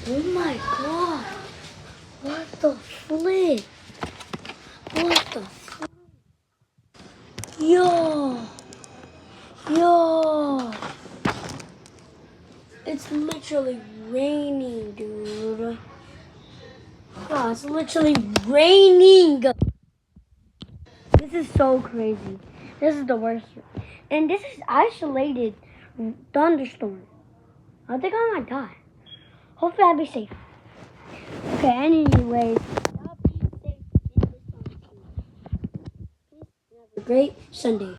Oh my god. What the flip? What the flip? Yo. Yo. It's literally raining, dude. Oh, it's literally raining. This is so crazy. This is the worst. And this is isolated thunderstorm. I think I might die. Hopefully I'll be safe. Okay, anyways. Y'all be safe in this thunderstorm. Peace and have a great Sunday.